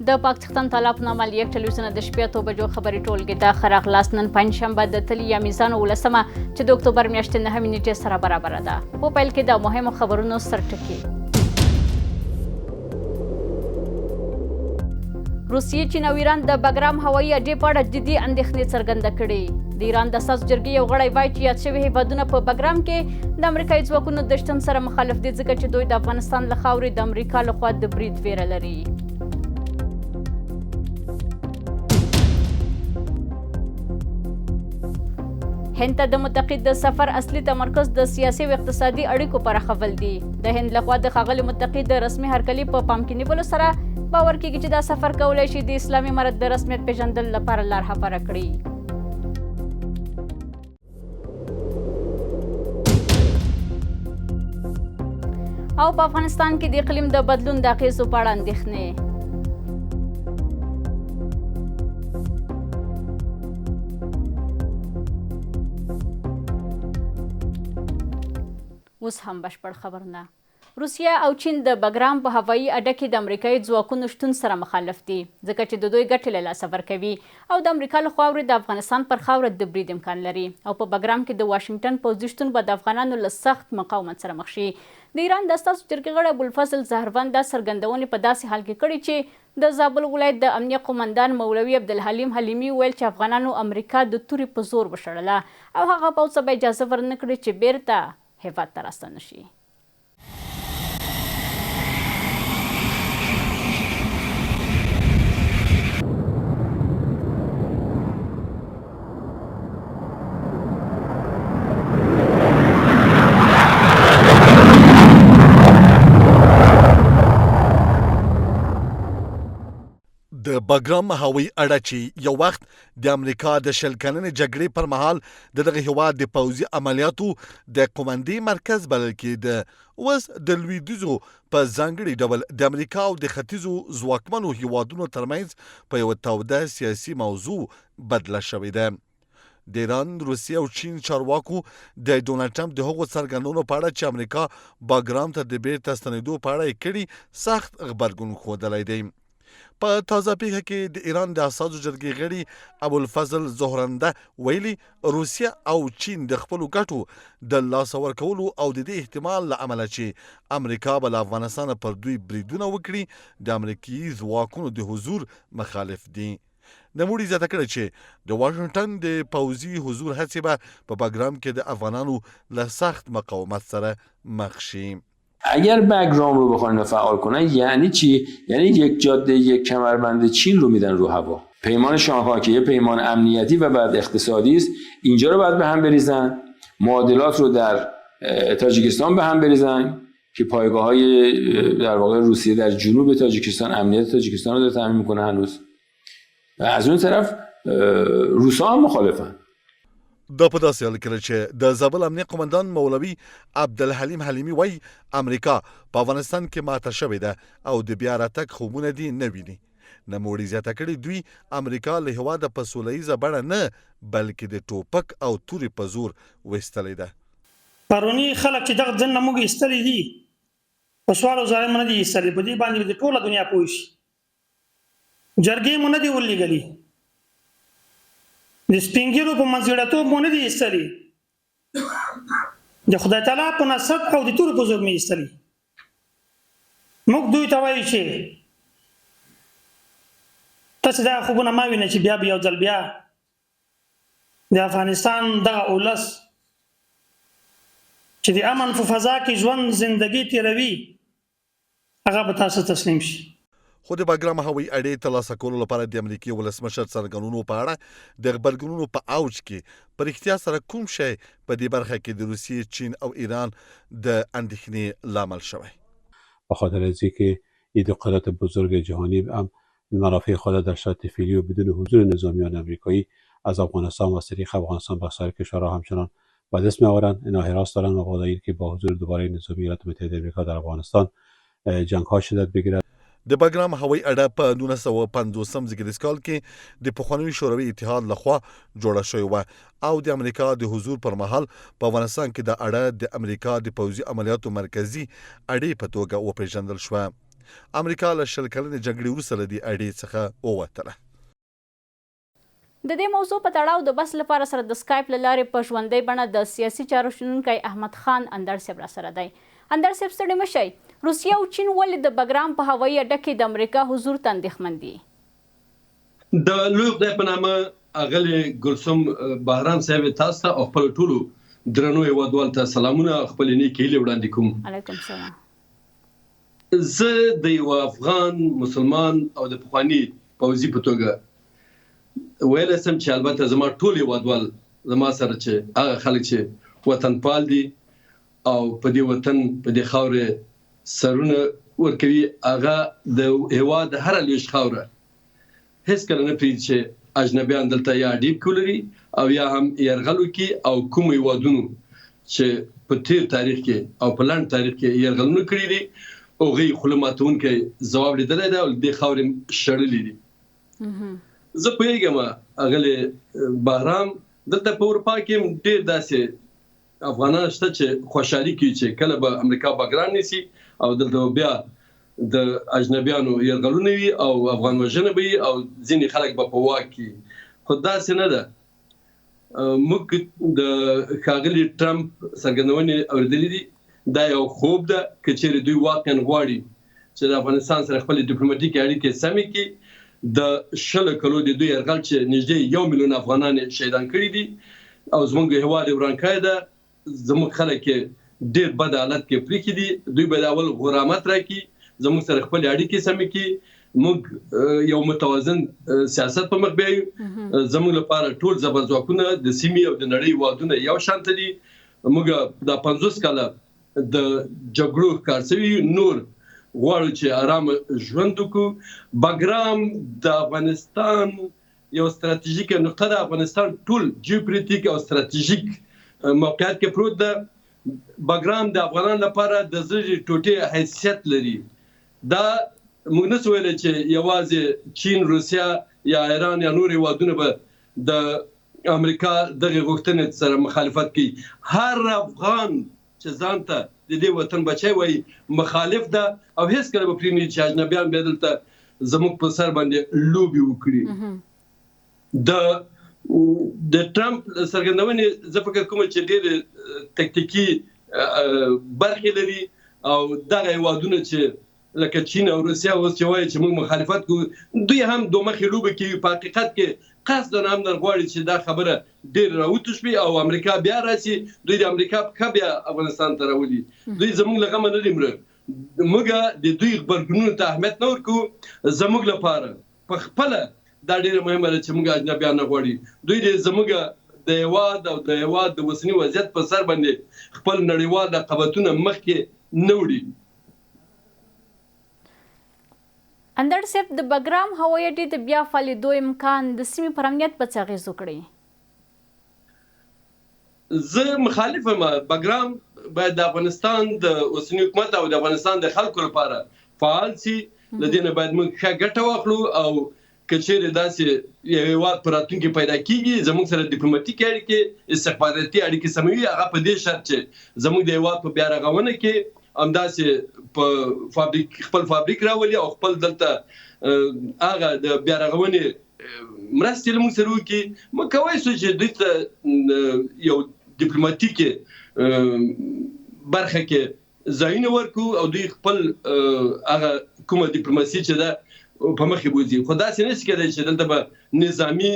د پاکستان طلا په نامه یک ټلویزیون د شپې 8 بجو خبري ټولګې د خراغلاس نن پنځشنبه د تلي یا میزان ولسمه چې د اکتوبر میاشتې 9 نیټې سره برابر ده. په پیل کې د مهمو خبرونو سرټکي. روسیې، چین او ایران د بګرام هوایي اډې په اړه جدي اندېښنې څرګنده کړې. د ایران د اساسو جرګې یو غړی وایي چې یاد شوي هیوادونه په بګرام کې د امریکایي ځواکونو د شتون سره مخالف دي ځکه چې دوی د افغانستان له خاورې د امریکا لخوا د برید ویره لري. هند ته د متقید د سفر اصلي تمرکز د سیاسي او اقتصادي اړیکو پراخول دي. د هند لخوا د ښاغلي متقید د رسمي هرکلي په پام کې نیولو سره باور کیږي چې دا سفر کولی شي د اسلامي امارت د رسمیت پیژندلو لپاره لار هواره کړي. او په افغانستان کې د اقلیم د بدلون د اغیزو په اړه اندېښنې. اوس هم بشپړ خبرونه. روسیه او چین د بګرام په هوایي اډه کې د امریکایي ځواکونو شتون سره مخالف دي ځکه چې د دوی ګټې له لاسه ورکوي او د امریکا له خوا د افغانستان پر خاوره د برید امکان لري او په بګرام کې د واشنگټن پوځي شتون به د افغانانو له سخت مقاومت سره مخ شي. د ایران د اساسو جرګې غړی ابوالفضل زهروان دا څرګندونې په داسې حال کې کړې چې د زابل ولایت د امنیه قومندان مولوي عبدالحلیم حلیمي ویل چې افغانانو امریکا د تورې په زور وشړله او هغه پوځ ته به اجازه ورنه کړي چې بیرته هیواد ته راستنه شي. د بګرام هوایي اډه چې یو وخت د امریکا د شل کلنې جګړې پر مهال د دغه هیواد د پوځي عملیاتو د قومندې مرکز بلل کېده، اوس د لویدیځو په ځانګړي ډول د امریکا او د ختیځو ځواکمنو هیوادونو ترمنځ په یوه توده سیاسي موضوع بدله شوې ده. د ایران، روسیې او چین چارواکو د ډونالډ ټرمپ د هغو څرګندونو په اړه چې امریکا بګرام ته د بیرته ستنېدو په اړه یې کړي سخت غبرګون ښودلی دی. په تازه پیښه کې د ایران د اساسو جرګې غړي ابوالفضل زهرنده ویلي روسیه او چین د خپلو ګټو د لاسه ورکولو او د دې احتمال له امله چې امریکا به له افغانستانه پر دوی بریدونه وکړي د امریکایي ځواکونو د حضور مخالف دي. نوموړي زیاته کړه چې د واشنګټن د پوځي حضور هڅې به په بګرام کې د افغانانو له سخت مقاومت سره مخ شي. اگر بگرام رو بخواین فعال کنن یعنی چی؟ یعنی یک جاده، یک کمربند چین رو میدن رو هوا. پیمان شانگهای که یه پیمان امنیتی و بعد اقتصادی است، اینجا رو باید به هم بریزن، معادلات رو در تاجیکستان به هم بریزن که پایگاه‌های در واقع روسیه در جنوب تاجیکستان امنیت تاجیکستان رو داره تامین میکنه هنوز. و از اون طرف روسا هم مخالفن. دا په داسې حال کې چې د زابل امنیه قومندان مولوي عبدالحلیم حلیمي وایي امریکا په افغانستان کې ماته شوې ده او د بیا راتګ خوبونه دې نه ویني. نوموړي زیاته کړې دوی امریکا له هېواده په سوله ییزه بڼه نه بلکې د ټوپک او تورې په زور ویستلی ده. پرونی خلک چې دغه ځنه موږ ایستلی دي په سوالو ځای نه دي ایستلی، په دې باندې د ټوله دنیا پوه شي. جرګې مو نه دي ولېږلي، د سپینګیرو په منځګړیتوب مو نه دي ایستلي، د خدای تعالی په نصرت او د تورې په زور مې ایستلي. موږ دوی ته وایو چې تاسې دا خوبونه مه وینئ چې بیا به یو ځل بیا د افغانستان دغه اولس چې د امن په فضا کې ژوند زندګي تېروي هغه به تاسو تسلیم شي. خو د بګرام هوایي اډې ترلاسه کولو لپاره د امریکې ولسمشر څرګندونو په اړه د غبرګونونو په اوج کې په رښتیا سره کوم شی په دې برخه کې د روسیې، چین او ایران د اندېښنې لامل شوی؟ به خاطر از اینکه این دو قدرت بزرگ جهانی هم منافع خود در شرایط فعلی و بدون حضور نظامیان امریکایی از افغانستان و از طریق افغانستان به سایر کشورها همچنان به دست می‌آورند. اینا حراس دارند و با اینکه با حضور دوباره نظامی ایالات متحده آمریکا در افغانستان جنگ‌ها شدت بگیرد. د بګرام هوایي اډه په 1950 زیږدیز کال کې د پخواني شوروي اتحاد لخوا جوړه شوې وه او د امریکا د حضور پر مهال په افغانستان کې د اډه د امریکا د پوځي عملیاتو مرکزي اډې په توګه وپېژندل شوه. امریکا له 20 کلنې جګړې وروسته له دې اډې څخه ووتله. د دې موضوع په تړاو د بس لپاره سره د سکایپ له لارې په ژوندۍ بڼه د سیاسي چارو شنونکی احمد خان اندړ صاحب را سره دی. اندړ صاحب ستړي مه شئ. روسیه او چین ولې د بګرام په هوایي اډه کې د امریکا حضور ته اندېښمن دي؟ د لوی خدای په نامه اغلې ګلسوم بهرام صاحب تاسو ته او خپل ټولو درنو هیوادوالو ته سلامونه، خپلې نیکې هیلې وړاندې کوم. علیکم السلام. زه د یو افغان مسلمان او د پخواني پوځي په توګه ویلی سم چې البته زما ټول هیوادوال زما سره چې هغه خلک چې وطنپال دي او په دې وطن په دې خاورې سرونه ورکوي، هغه د هیواد هره لویشت خاوره هیڅکله نه پرېږدي چې اجنبیان دلته یا ډیب ولري او یا هم یرغل وکړي. او کوم هیوادونو چې په تیر تاریخ کې او په لنډ تاریخ کې یرغلونه کړي دي هغوی خوله ماتونکی ځواب لیدلی دی او دې خاورې شړلې دي. زه پوهېږم اغلې بهرام دلته په اروپا کې ډېر داسې افغانان شته چې خوشحالي کوي چې کله به امریکا بګرام نیسي او دلته بیا د اجنبیانو یرغلونه وي او افغان وژنه به وي او ځینې خلک به په واک کې. خو داسې نه ده. موږ د ښاغلي ټرمپ څرګندونې اورېدلې دي. دا یو خوب ده که چیرې دوی واقعا غواړي چې د افغانستان سره خپلې ډیپلوماټیکې اړیکې سمې کړي. د 20 کلو د دوی یرغل چې نږدې 1 میلیون افغانان شهیدان کړي دي او زموږ هیواد وران کړی ده، زموږ خلک ډېر بد حالت کې پرېښي دي. دوی به اول غرامت راکړي، زموږ سره خپلې اړیکې سمې کړي، موږ یو متوازن سیاست په مخ بیایو. زموږ لپاره ټول زبرځواکونه د سیمې او د نړۍ هیوادونه یو شانته دي. موږ دا 50 کاله د جګړو ښکار شوي، نور غواړو چې آرام ژوند وکړو. بګرام د افغانستان یو ستراتیژیکه نقطه ده. افغانستان ټول جیوپولیټیک او ستراتیژیک موقعیت کې پروت ده. بګرام د افغانانو لپاره د زړې ټوټې حیثیت لري. دا موږ نشو ویلی چې یوازې چین، روسیه یا ایران یا نور هیوادونه به د امریکا دغه غوښتنې سره مخالفت کوي. هر افغان چې ځان ته د دې وطن بچی وایي مخالف ده او هیڅکله به پرېنږدي چې اجنبیان بیا دلته زموږ په سر باندې لوبې وکړي. د ټرمپ څرګندونې زه فکر کوم چې ډېرې تکتیکي برخې لري او دغه هیوادونه چې لکه چین او روسیه اوس چې وایي چې موږ مخالفت کوو، دوی هم دوه مخې لوبې کوي. په حقیقت کې قصداً هم غواړي چې دا خبره ډېر راوتوشوي او امریکا بیا راشي. دوی د امریکا پښه بیا افغانستان ته راولي. دوی زموږ له غمه نه دي مړه. موږ د دوی غبرګونونو ته اهمیت نه ورکوو. زموږ لپاره په خپله دا ډېره مهمه ده چې موږ اجنبیان نه غواړي. دوی زموږ د هیواد او د هیواد د اوسني وضعیت په سر باندې خپل نړیوال رقابتونه مخکې نه وړي. اندړ صاحب، د بګرام هوایي اډې د بیا فعالېدو امکان د سیمې پر امنیت به څه اغېز وکړي؟ زه مخالف یم. بګرام باید د افغانستان د اوسني حکومت او د افغانستان د خلکو لپاره فعال سي. له دې نه باید موږ ښه ګټه واخلو او که چیرې داسې یو هیواد په راتلونکي پیدا کېږي زموږ سره ډیپلوماټیکې اړیکې، استخباراتي اړیکې سموي، هغه په دې شرط چې زموږ د هیواد په بیا رغونه کې همداسې په خپل فابریک راولي او خپل دلته هغه د بیا رغونې مرستې له موږ سره وکړي. موږ کولی شو چې دوی ته یو ډیپلوماټیکې برخه کې ځایونه ورکړو او دوی خپل هغه کومه ډیپلوماسي چې ده په مخې بوځي. خو داسې نشي کېدای چې دلته به نظامي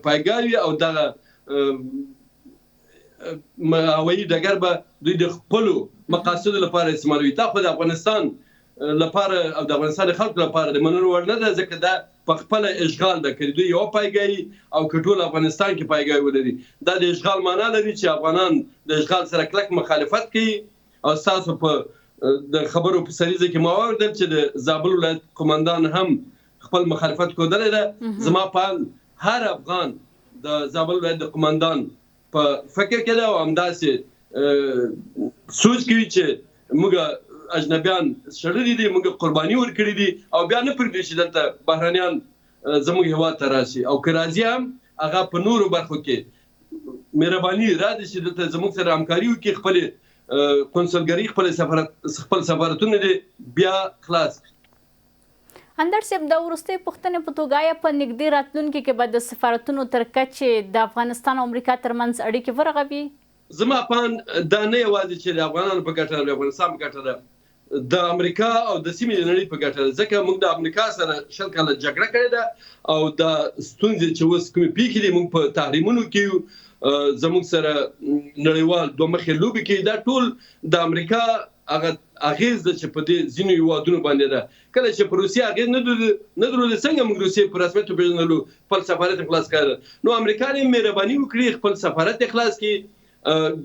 پایګاه وي او دغه هوایي ډګر به دوی د خپلو مقاصدو لپاره استعمالوي. دا خو د افغانستان لپاره او د افغانستان خلکو لپاره د منلو وړ نه ده، ځکه دا په خپله اشغال ده. که دوی یوه پایګاهي او که ټول افغانستان کې پایګاهي ولري، دا د اشغال معنا لري چې افغانان د اشغال سره کلک مخالفت کوي. او ستاسو په د خبرو په سریزه کې ما واورېدل چې د زابل ولایت قومندان هم خپل مخالفت ښودلی ده. زما په هر افغان د زابل ولایت د قومندان په فکر کې ده او همداسې سوچ کوي چې موږ اجنبیان شړلي دي، موږ قرباني ورکړي دي او بیا نه پرېږدي چې دلته بهرانیان زموږ هیواد ته راشي. او که راځي هم هغه په نورو برخو کې مهرباني راځي چې دلته زموږ سره همکاري وکړي، خپلې قونسلګرۍ خپل سفارتونه دې بیا خلاص. اندر صاحب د وروستۍ پوښتنې په توګه آیا په نږدې راتلونکي کې به د سفارتونو تر کچې د افغانستان او امریکا ترمنځ اړیکې ورغوي؟ زما پان دا نه یوازې چې د افغانانو په ګټه د افغانستان په ګټه ده، د امریکا او د سیمې د نړۍ په ګټه ده، ځکه موږ د امریکا سره 20 کاله جګړه کړې ده او د ستونزې چې اوس کومې پیښې دي موږ په تحریمونو کې زموږ سره نړیوال دوه مخې لوبې کوي. دا ټول د امریکا هغه اغیز ده چې په دې ځینو هیوادونو باندې ده. کله چې په روسیې اغیز نه درلود څنګه موږ روسیې په رسمیت وپېژنلو، خپل سفارت خلاص کړ. نو امریکا یې مهرباني وکړي خپل سفارت خلاص کړي.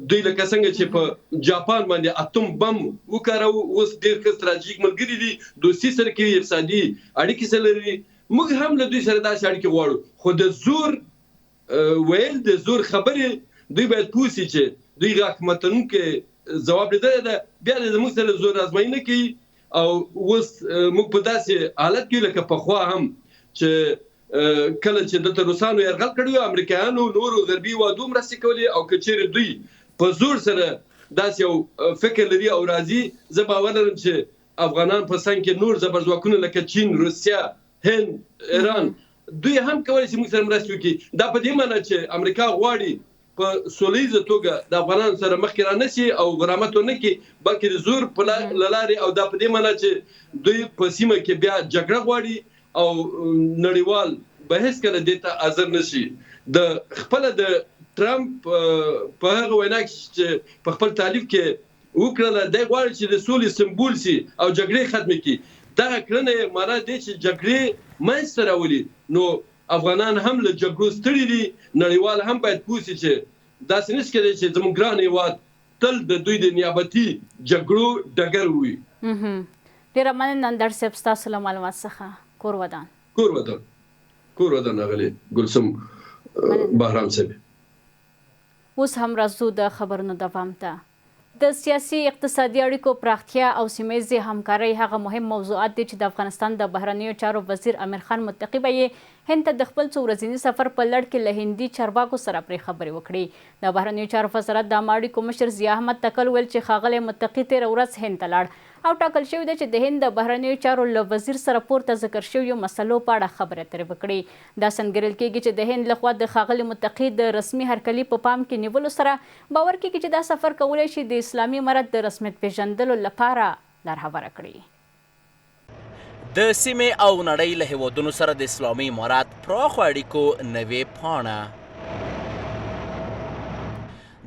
دوی لکه څنګه چې په جاپان باندې اتم بم وکړو، اوس ډېر ښه ستراتیژیک ملګري دي، دوستي سره کوي، اقتصادي اړیکې سره لري. موږ هم له دوی سره داسې اړیکې غواړو، خو د زور ویل، د زور خبرې دوی باید پوه شي چې دوی حکومتونکو ځواب لیدلی ده، بیا د زموږ سره زور ازمایي نه کوي. او اوس موږ په داسې حالت کې لکه پخوا هم چې کله چې دلته روسانو یرغل کړی، امریکایانو نورو غربي هیوادو مرستې کولې، او که چیرې دوی په زور سره داسې یو فکر لري او راځي، زه باور لرم چې افغانان په څنګ کې نور زبرځواکونه لکه چین، روسیه، هند، ایران دوی هم کولی شي موږ سره مرستې وکړي. دا په دې معنی چې امریکا غواړي په سولیزه توګه د افغانانو سره مخکې رانشي او غرامت ونه کړي، بلکې د زور په لارې. او دا په دې معنی چې دوی په سیمه کې بیا جګړه غواړي او نړیوال به هیڅکله دې ته حاضر نشي. د خپل د ټرمپ په هغه وینا چې په خپل تعریف کې وکړله، دی غواړي چې د سولې سمبول شي او جګړې ختمې کړي. دغه کړنې معنا دی چې جګړې منځته راولي. نو افغانان هم له جګړو ستړي دي، نړیوال هم باید پوه شي چې داسې نشي کېدای چې زموږ ګران هیواد تل د دوی د نیابتي جګړو ډګر وي. ډېره مننه اندر صاحب ستاسو له معلومات څخه. کور ودان اغلې ګلسم بهرام صاحب. اوس هم راځو د خبرونو دوام ته. د سیاسي اقتصادي اړیکو پراختیا او سیمهییزې همکارۍ هغه مهم موضوعات دي چې د افغانستان د بهرنیو چارو وزیر امیر خان متقي به یې هند ته د خپل څو ورځني سفر په لړ کې له هندي چارواکو سره پرې خبرې وکړي. د بهرنیو چارو وزارت د عامه اړیکو مشر ضیا احمد تکل ویل چې ښاغلی متقي تېره ورځ هند ته لاړ او ټاکل شوې ده چې د هند د بهرنیو چارو له وزیر سره پورته ذکر شویو مسلو په اړه خبرې اترې وکړي. دا سنګرل کېږي چې د هند لخوا د ښاغلي متقي د رسمي هرکلي په پام کې نیولو سره باور کېږي چې دا سفر کولی شي د اسلامي امارت د رسمیت پیژندلو لپاره لار هواره کړي. د سیمې او نړۍ له هیوادونو سره د اسلامي امارت پراخو اړیکو نوې پاڼه.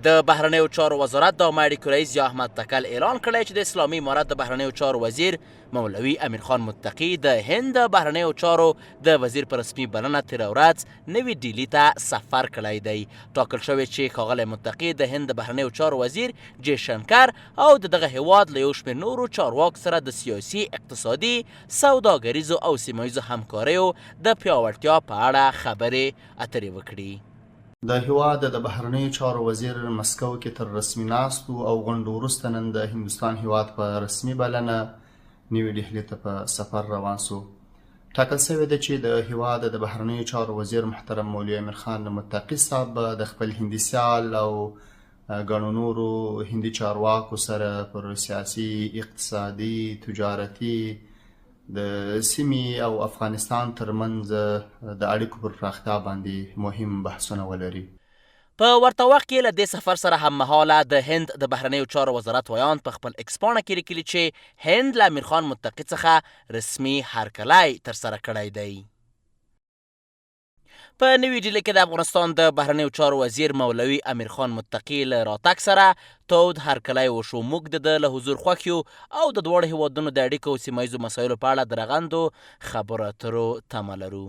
د بهرنیو چارو وزارت د عامه اړیکو رئیس ضیا احمد تکل اعلان کړی چې د اسلامي امارت د بهرنیو چارو وزیر مولوي امیر خان متقي د هند د بهرنیو چارو د وزیر په رسمي بلنه تېره ورځ نوي ډیلي ته سفر کړی دی. ټاکل شوی چې ښاغلی متقي د هند د بهرنیو چارو وزیر جے شنکر او د دغه هیواد له یو شمېر نورو چارواکو سره د سیاسي، اقتصادي، سوداګریزو او سیمه ییزو همکاریو د پیاوړتیا په اړه خبرې اترې وکړي. د هیواد د بهرنیو چارو وزیر مسکو کې تر رسمي ناستو او غونډو وروسته نن د هندوستان هیواد په رسمي بلنه نیوي ډهلي ته په سفر روان سو. ټاکل شوې ده چې د هیواد د بهرنیو چارو وزیر محترم مولوي امیر خان متقي صاحب د خپل هندي سیال او ګڼو نورو هندي چارواکو سره پر سیاسي، اقتصادي، تجارتي د سیمې او افغانستان ترمنځ د اړیکو پر پراختیا باندې مهم بحثونه ولري. په ورته وخت کې له دې سفر سره هممهاله د هند د بهرنیو چارو وزارت ویان په خپل ایکس پاڼه کې لیکلي چې هند له امیر خان متقي څخه رسمي هرکلی ترسره کړی دی. په نوي ډیلي کې د افغانستان د بهرنیو چارو وزیر مولوي امیر خان متقي له راتګ سره تود هرکلی وشو. موږ د ده له حضور خوښ یو او د دواړو هیوادونو د اړیکو او سیمه ییزو مسایلو په اړه د رغندو خبرو اترو تمه لرو.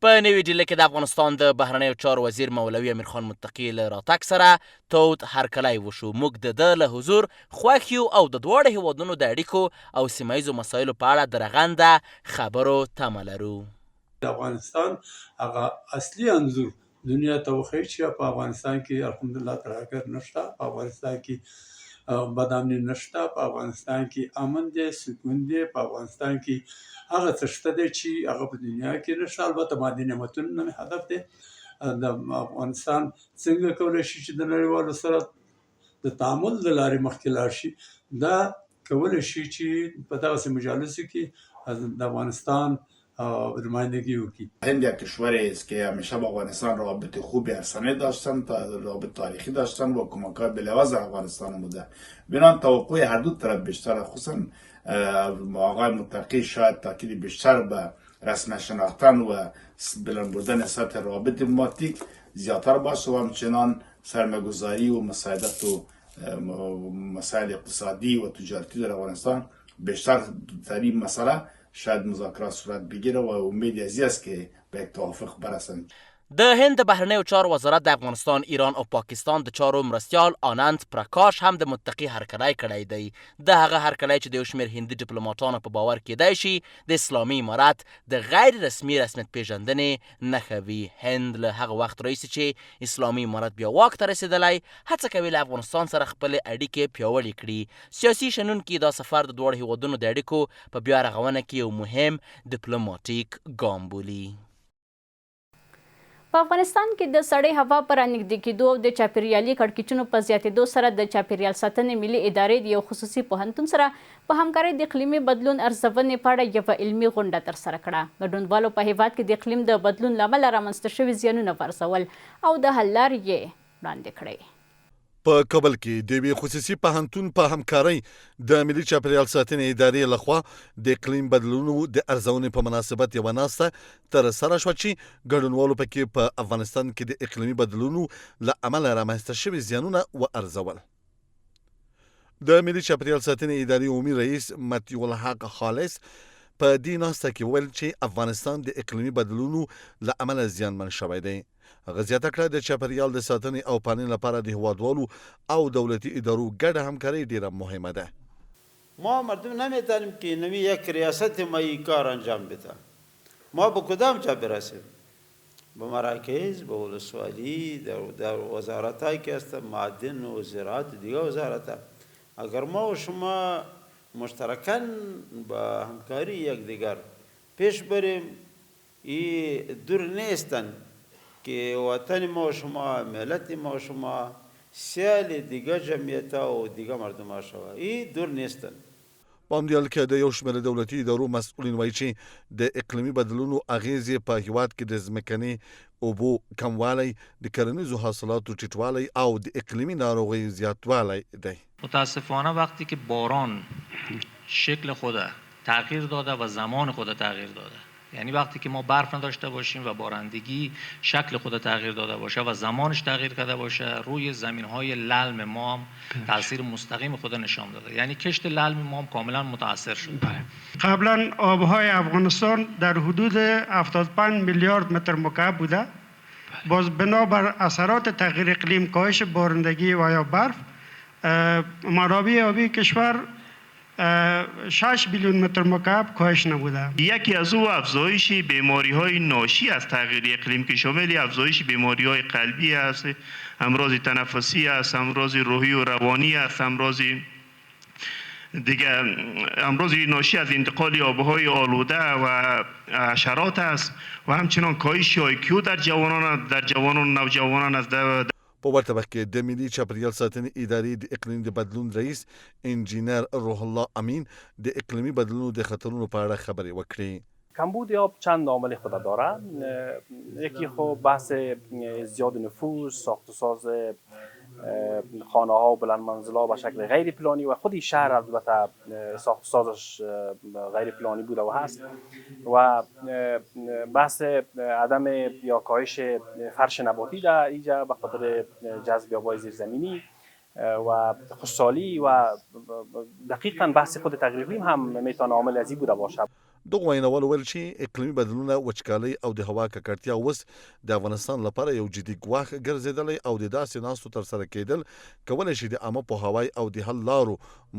په نوي ډیلي کې د افغانستان د بهرنیو چارو وزیر مولوي امیر خان متقي له راتګ سره تود هرکلی وشو. موږ د ده له حضور خوښ یو او د دواړو هیوادونو د اړیکو او سیمه ییزو مسایلو په اړه د رغنده خبرو تمه لرو. د افغانستان هغه اصلي انځور دنیا ته وښیي چې په افغانستان کې الحمدلله ترهګر نشته، په افغانستان کې بدامني نشته، په افغانستان کې امن دی، سکون دی، په افغانستان کې هغه څه شته دی چې هغه په دنیا کې نشته. البته مادي نعمتونه مې هدف دی. د افغانستان څنګه کولی شي چې د نړیوالو سره د تعامل د لارې مخکې لاړ شي، دا کولی شي چې په دغسې مجالسو کې از افغانستان نمایندگی وکړي. هند یک کشوری است که همیشه با افغانستان رابطه خوبی ارسنه داشتن، رابطه تاریخی داشتن و کمک‌های بلواز افغانستان بوده. بنابراین توقع هر دو طرف بیشتر، خصوصا آقای متقی شاید تاکید بیشتر به رسم شناختن و بلند بردن سطح رابطه دیپلماتیک زیادتر باشه و همچنان سرمایه‌گذاری و مساعدت و مسائل اقتصادی و تجارتی در افغانستان بیشتر در این مسئله شاید مذاکرات صورت بگیره و امید ازی است که به یک توافق برسند. د هند بهرنیو چارو وزارت د افغانستان، ایران او پاکستان د چارو مرستیال آنند پرکاش هم د متقي هرکلی کړی دی. د هغه هرکلی چې د یو شمېر هندي ډیپلوماټانو په باور کیدای شي د اسلامي امارات د غیر رسمي رسمیت پیژندنې نښه وي. هند له هغه وخت راهیسې چې اسلامي امارات بیا واک ته رسېدلی هڅه کوي له افغانستان سره خپلې اړیکې پیاوړې کړي. سیاسي شنونکي دا سفر د دواړو هیوادونو د اړیکو په بیا رغونه کې یو مهم ډیپلوماټیک ګام بولي. په افغانستان کې د سړې هوا پر رانږدې کېدو او د چاپیریالي کړکېچونو په زیاتېدو سره د چاپیریال ساتنې ملي ادارې د یو خصوصي پوهنتون سره په همکارۍ د اقلیمي بدلون ارزونې په اړه یوه علمي غونډه ترسره کړه. ګډونوالو په هیواد کې د اقلیم د بدلون له امله رامنځته شوي زیانونه وارزول او د حل لارې یې وړاندې کړې. په کابل کې د یوې خصوصي پوهنتون په همکارۍ د ملي چاپیریال ساتنې ادارې لخوا د اقلیم بدلونونو د ارزونې په مناسبت یوه ناسته ترسره شوه چې ګډونوالو پکې په افغانستان کې د اقلیمي بدلونونو له امله رامنځته شوي زیانونه وارزول. د ملي چاپیریال ساتنې ادارې عمومي رئیس مطیع الحق خالص په دې ناسته کې وویل چې افغانستان د اقلیمي بدلونونو له امله زیانمن شوی دی. هغه زیاته کړه د چاپیریال د ساتنې او پالنې لپاره د هیوادوالو او دولتي ادارو ګډه همکاري ډیره مهمه ده. ما مردم نمیتونیم که نوی یک ریاست مایی کار انجام بده. ما به کدام جا برسیم؟ به مراکز، به ولسوالی، در وزارتایی که هست معدن و زراعت دیگه وزارت. اگر ما و شما مشترکاً با همکاری یکدیگر پیش بریم، این دور نیستن که وطن ما و شما، ملت ما و شما، سیال دیگه جمعیت و دیگه مردم ها شود. این دور نیستن. په همدې حال کې د یو شمېر دولتي ادارو مسؤلین وایي چې د اقلیمي بدلونونو اغیزې په هیواد کې د ځمکني اوبو کموالی، د کرنیزو حاصلاتو ټیټوالی او د اقلیمي ناروغیو زیاتوالی دی. متاسفانه وقتی که باران شکل خود تغییر داده و زمان خود تغییر داده، یعنی وقتی که ما برف نداشته باشیم و بارندگی شکل خود تغییر داده باشه و زمانش تغییر کرده باشه، روی زمین‌های للم ما هم تاثیر مستقیم خود نشان داده. یعنی کشت للم ما هم کاملا متاثر شد. قبلا آبهای افغانستان در حدود 75 میلیارد متر مکعب بوده. باز بنابر اثرات تغییر اقلیم، کاهش بارندگی و یا برف، منابع آبی کشور 6 بیلیون متر مکعب کاهش نبوده. یکی از او افزایش بیماری‌های ناشی از تغییر اقلیم که شامل افزایش بیماری‌های قلبی است، امراض تنفسی است، امراض روحی و روانی است، امراض ناشی از انتقال آبهای آلوده و حشرات است و همچنان کاهش IQ در جوانان و نوجوانان است. په ورته وخت کې د ملي چاپیریال ساتنې ادارې د اقلیم د بدلون رئیس انجینر روح الله امین د اقلیمی بدلونو د خطرونو په اړه خبرې وکړې. کمبود آب چند عامل خود داره. یکی خب بحث زیاد نفوذ، ساخت و ساز خانه ها و بلند منزل ها به شکل غیر پلانی و خودی شهر البته ساخت و سازش غیر پلانی بوده و هست و بحث عدم یا کاهش فرش نباتی در اینجا به خاطر جذب آبای زیرزمینی و خشکسالی و دقیقاً بحث خود تغییر اقلیم هم میتونه عامل ازی بوده باشه. دغه ویناوال ویل چې اقلیمي بدلونونه، وچکالۍ او د هوا ککړتیا اوس د افغانستان لپاره یو جدي ګواښ ګرځېدلی او د داسې ناستو ترسره کېدل کولی شي د عامه پوهاوی او د حل لارو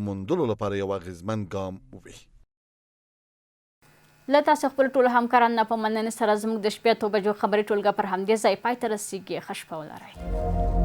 موندلو لپاره یو اغېزمن ګام وي. له تاسو خپل ټولو همکارانو نه په مننې سره زموږ د شپې 8 بجو خبري ټولګه پر همدې ځای پای ته رسیږي. ښه شپه ولرئ.